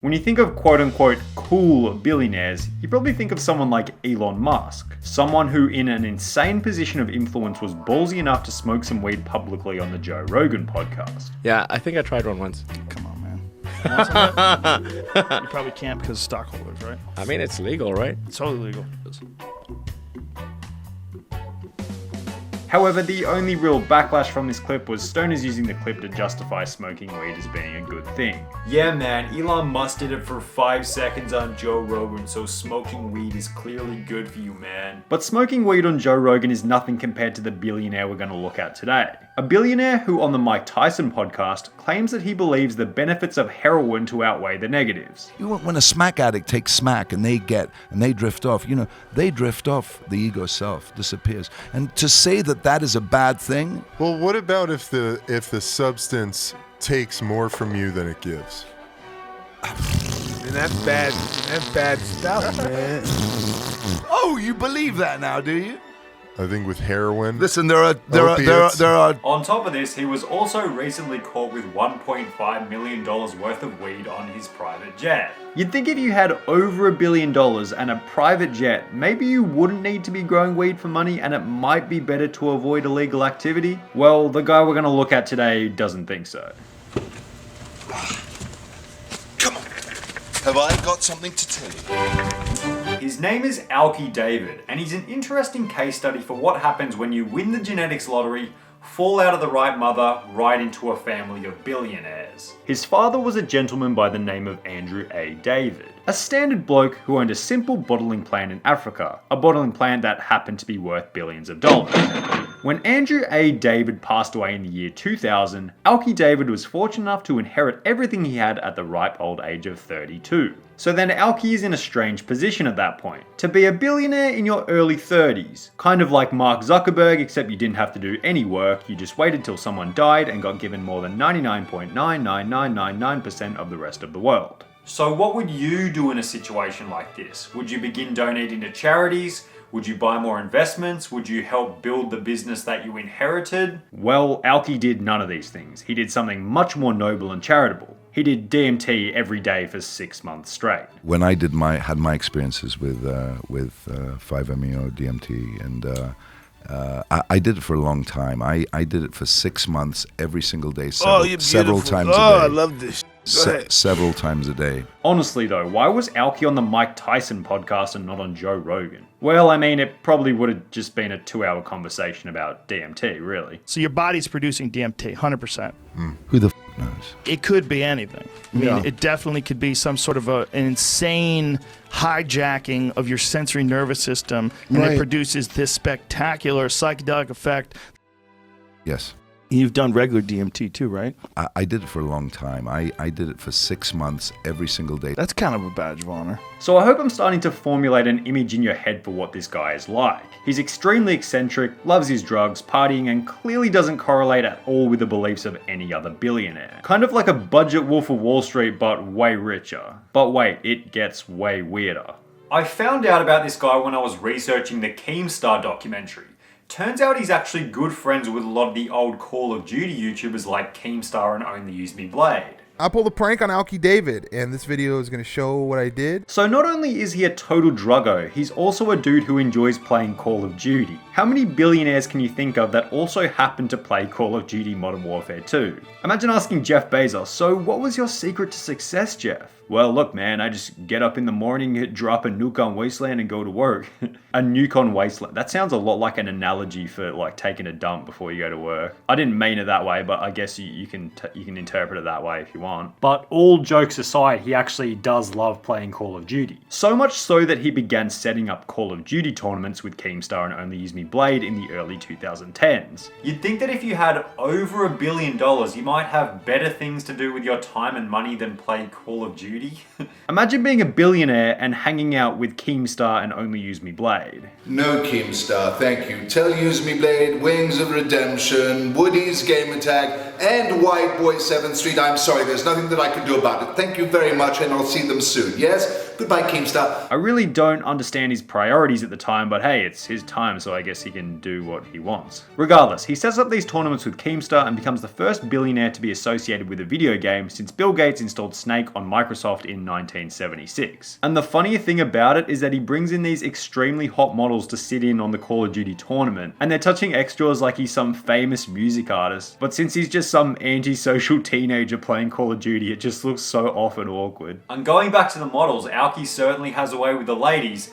When you think of quote-unquote cool billionaires, you probably think of someone like Elon Musk. Someone who in an insane position of influence was ballsy enough to smoke some weed publicly on the Joe Rogan podcast. Yeah, I think I tried one once. Come on, man. You probably can't because of stockholders, right? I mean, it's legal, right? It's totally legal. However, the only real backlash from this clip was stoners using the clip to justify smoking weed as being a good thing. Yeah man, Elon Musk did it for 5 seconds on Joe Rogan, so smoking weed is clearly good for you, man. But smoking weed on Joe Rogan is nothing compared to the billionaire we're going to look at today. A billionaire who on the Mike Tyson podcast claims that he believes the benefits of heroin to outweigh the negatives. When a smack addict takes smack and they drift off, they drift off, the ego self disappears. And to say that is a bad thing? Well, what about if the substance takes more from you than it gives? And that's bad stuff, man. Oh, you believe that now, do you? I think with heroin. Listen, there are. On top of this, he was also recently caught with $1.5 million worth of weed on his private jet. You'd think if you had over $1 billion and a private jet, maybe you wouldn't need to be growing weed for money and it might be better to avoid illegal activity. Well, the guy we're going to look at today doesn't think so. Come on. Have I got something to tell you? His name is Alki David, and he's an interesting case study for what happens when you win the genetics lottery, fall out of the right mother, right into a family of billionaires. His father was a gentleman by the name of Andrew A. David, a standard bloke who owned a simple bottling plant in Africa, a bottling plant that happened to be worth billions of dollars. When Andrew A. David passed away in the year 2000, Alki David was fortunate enough to inherit everything he had at the ripe old age of 32. So then Alki is in a strange position at that point. To be a billionaire in your early 30s. Kind of like Mark Zuckerberg, except you didn't have to do any work, you just waited till someone died and got given more than 99.99999% of the rest of the world. So what would you do in a situation like this? Would you begin donating to charities? Would you buy more investments? Would you help build the business that you inherited? Well, Alki did none of these things. He did something much more noble and charitable. He did DMT every day for 6 months straight. When I had my experiences with 5-MeO DMT, and I did it for a long time. I did it for 6 months every single day, several times a day. Oh, I love this. Several times a day. Honestly though, why was Alki on the Mike Tyson podcast and not on Joe Rogan? Well, I mean, it probably would have just been a 2-hour conversation about DMT, really. So your body's producing DMT, 100%. Who the f*** knows? It could be anything. I mean, it definitely could be some sort of an insane hijacking of your sensory nervous system, and it produces this spectacular psychedelic effect. Yes. You've done regular DMT too, right? I did it for a long time. I did it for 6 months every single day. That's kind of a badge of honor. So I hope I'm starting to formulate an image in your head for what this guy is like. He's extremely eccentric, loves his drugs, partying, and clearly doesn't correlate at all with the beliefs of any other billionaire. Kind of like a budget Wolf of Wall Street, but way richer. But wait, it gets way weirder. I found out about this guy when I was researching the Keemstar documentary. Turns out he's actually good friends with a lot of the old Call of Duty YouTubers like Keemstar and Only Use Me Blade. I pulled a prank on Alki David, and this video is going to show what I did. So not only is he a total druggo, he's also a dude who enjoys playing Call of Duty. How many billionaires can you think of that also happen to play Call of Duty Modern Warfare 2? Imagine asking Jeff Bezos, so what was your secret to success, Jeff? Well, look, man, I just get up in the morning, drop a nuke on Wasteland and go to work. A nuke on Wasteland. That sounds a lot like an analogy for like taking a dump before you go to work. I didn't mean it that way, but I guess you can interpret it that way if you want. But all jokes aside, he actually does love playing Call of Duty. So much so that he began setting up Call of Duty tournaments with Keemstar and Only Use Me Blade in the early 2010s. You'd think that if you had over $1 billion, you might have better things to do with your time and money than play Call of Duty. Imagine being a billionaire and hanging out with Keemstar and Only Use Me Blade. No, Keemstar, thank you. Tell Use Me Blade, Wings of Redemption, Woody's Game Attack, and White Boy 7th Street. I'm sorry, there's nothing that I can do about it. Thank you very much, and I'll see them soon. Yes? Goodbye, Keemstar. I really don't understand his priorities at the time, but hey, it's his time, so I guess he can do what he wants. Regardless, he sets up these tournaments with Keemstar and becomes the first billionaire to be associated with a video game since Bill Gates installed Snake on Microsoft Microsoft in 1976. And the funnier thing about it is that he brings in these extremely hot models to sit in on the Call of Duty tournament, and they're touching extras like he's some famous music artist. But since he's just some antisocial teenager playing Call of Duty, it just looks so off and awkward. And going back to the models, Alki certainly has a way with the ladies,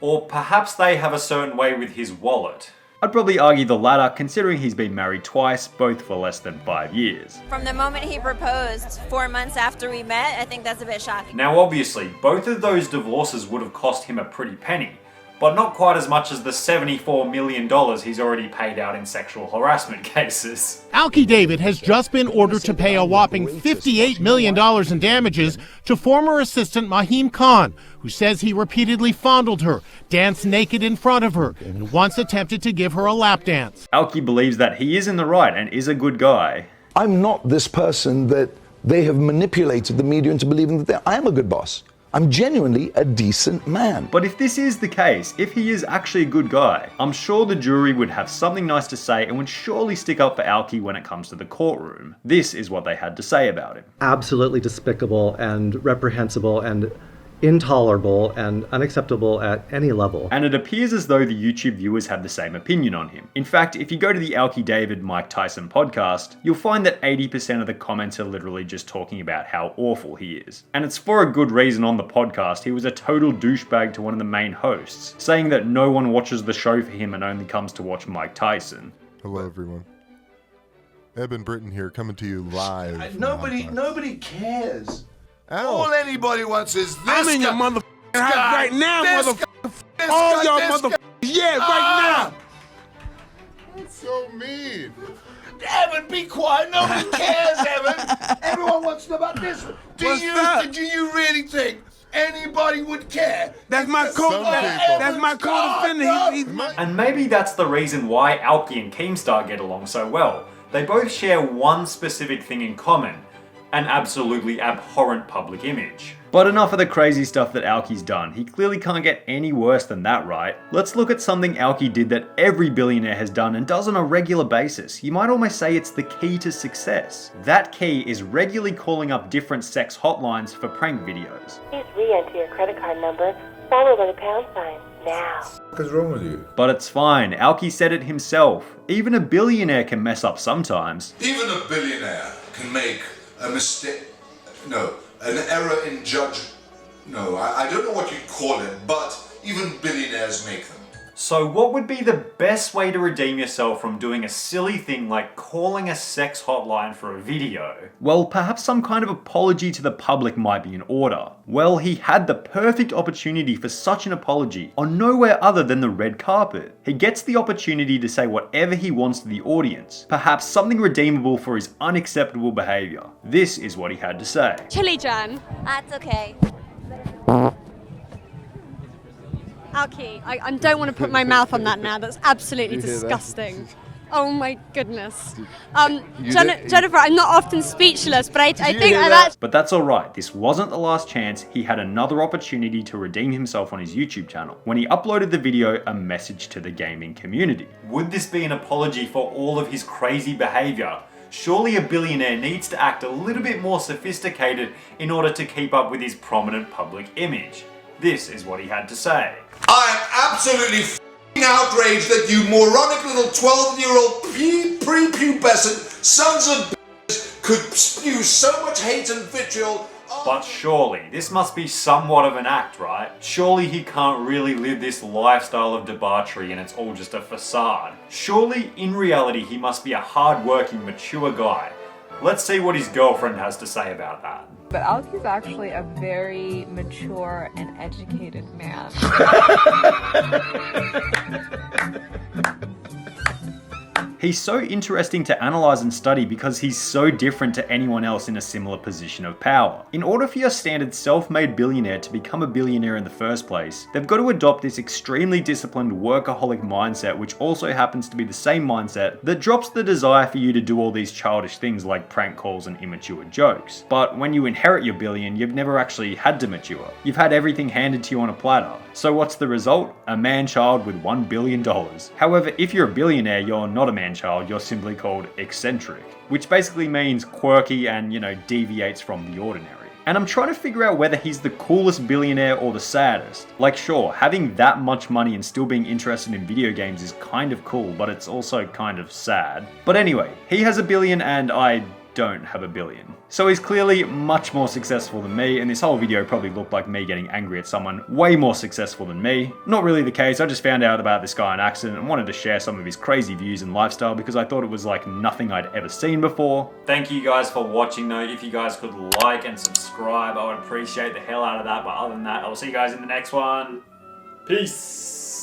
or perhaps they have a certain way with his wallet. I'd probably argue the latter, considering he's been married twice, both for less than 5 years. From the moment he proposed, 4 months after we met, I think that's a bit shocking. Now obviously, both of those divorces would have cost him a pretty penny, but not quite as much as the $74 million he's already paid out in sexual harassment cases. Alki David has just been ordered to pay a whopping $58 million in damages to former assistant Mahim Khan, who says he repeatedly fondled her, danced naked in front of her, and once attempted to give her a lap dance. Alki believes that he is in the right and is a good guy. I'm not this person that they have manipulated the media into believing that I am a good boss. I'm genuinely a decent man. But if this is the case, if he is actually a good guy, I'm sure the jury would have something nice to say and would surely stick up for Alki when it comes to the courtroom. This is what they had to say about him. Absolutely despicable and reprehensible and intolerable and unacceptable at any level. And it appears as though the YouTube viewers have the same opinion on him. In fact, if you go to the Alki David Mike Tyson podcast, you'll find that 80% of the comments are literally just talking about how awful he is. And it's for a good reason. On the podcast, he was a total douchebag to one of the main hosts, saying that no one watches the show for him and only comes to watch Mike Tyson. Hello everyone. Eben Britton here, coming to you live. Nobody cares. Ow. All anybody wants is this. I'm in your motherfucking house right now, motherfucker. All y'all motherfuckers. Yeah, right now. That's so mean. Evan, be quiet. Nobody cares, Evan. Everyone wants to know about this. Do you really think anybody would care? That's my That's my co-defendant. And maybe that's the reason why Alki and Keemstar get along so well. They both share one specific thing in common: an absolutely abhorrent public image. But enough of the crazy stuff that Alki's done. He clearly can't get any worse than that, right? Let's look at something Alki did that every billionaire has done and does on a regular basis. You might almost say it's the key to success. That key is regularly calling up different sex hotlines for prank videos. Please re-enter your credit card number, followed by the pound sign, now. What's wrong with you? But it's fine. Alki said it himself. Even a billionaire can mess up sometimes. Even a billionaire can make a mistake. No, an error in judge. No, I don't know what you'd call it, but even billionaires make them. So what would be the best way to redeem yourself from doing a silly thing like calling a sex hotline for a video? Well, perhaps some kind of apology to the public might be in order. Well, he had the perfect opportunity for such an apology on nowhere other than the red carpet. He gets the opportunity to say whatever he wants to the audience, perhaps something redeemable for his unacceptable behavior. This is what he had to say. Chili Jan. That's okay. Alki, I don't want to put my mouth on that now. That's absolutely disgusting. Oh my goodness. Jennifer, I'm not often speechless, but I think that. But that's alright. This wasn't the last chance. He had another opportunity to redeem himself on his YouTube channel when he uploaded the video, A Message to the Gaming Community. Would this be an apology for all of his crazy behavior? Surely a billionaire needs to act a little bit more sophisticated in order to keep up with his prominent public image. This is what he had to say. I am absolutely f***ing outraged that you moronic little 12-year-old prepubescent sons of b****s could spew so much hate and vitriol. But surely, this must be somewhat of an act, right? Surely he can't really live this lifestyle of debauchery and it's all just a facade. Surely, in reality, he must be a hard-working, mature guy. Let's see what his girlfriend has to say about that. But Alki's actually a very mature and educated man. He's so interesting to analyze and study because he's so different to anyone else in a similar position of power. In order for your standard self-made billionaire to become a billionaire in the first place, they've got to adopt this extremely disciplined workaholic mindset, which also happens to be the same mindset that drops the desire for you to do all these childish things like prank calls and immature jokes. But when you inherit your billion, you've never actually had to mature. You've had everything handed to you on a platter. So what's the result? A man-child with $1 billion. However, if you're a billionaire, you're not a man-child, you're simply called eccentric, which basically means quirky and, deviates from the ordinary. And I'm trying to figure out whether he's the coolest billionaire or the saddest. Like sure, having that much money and still being interested in video games is kind of cool, but it's also kind of sad. But anyway, he has $1 billion and I don't have $1 billion. So he's clearly much more successful than me, and this whole video probably looked like me getting angry at someone way more successful than me. Not really the case, I just found out about this guy on accident and wanted to share some of his crazy views and lifestyle because I thought it was like nothing I'd ever seen before. Thank you guys for watching though. If you guys could like and subscribe, I would appreciate the hell out of that. But other than that, I will see you guys in the next one. Peace.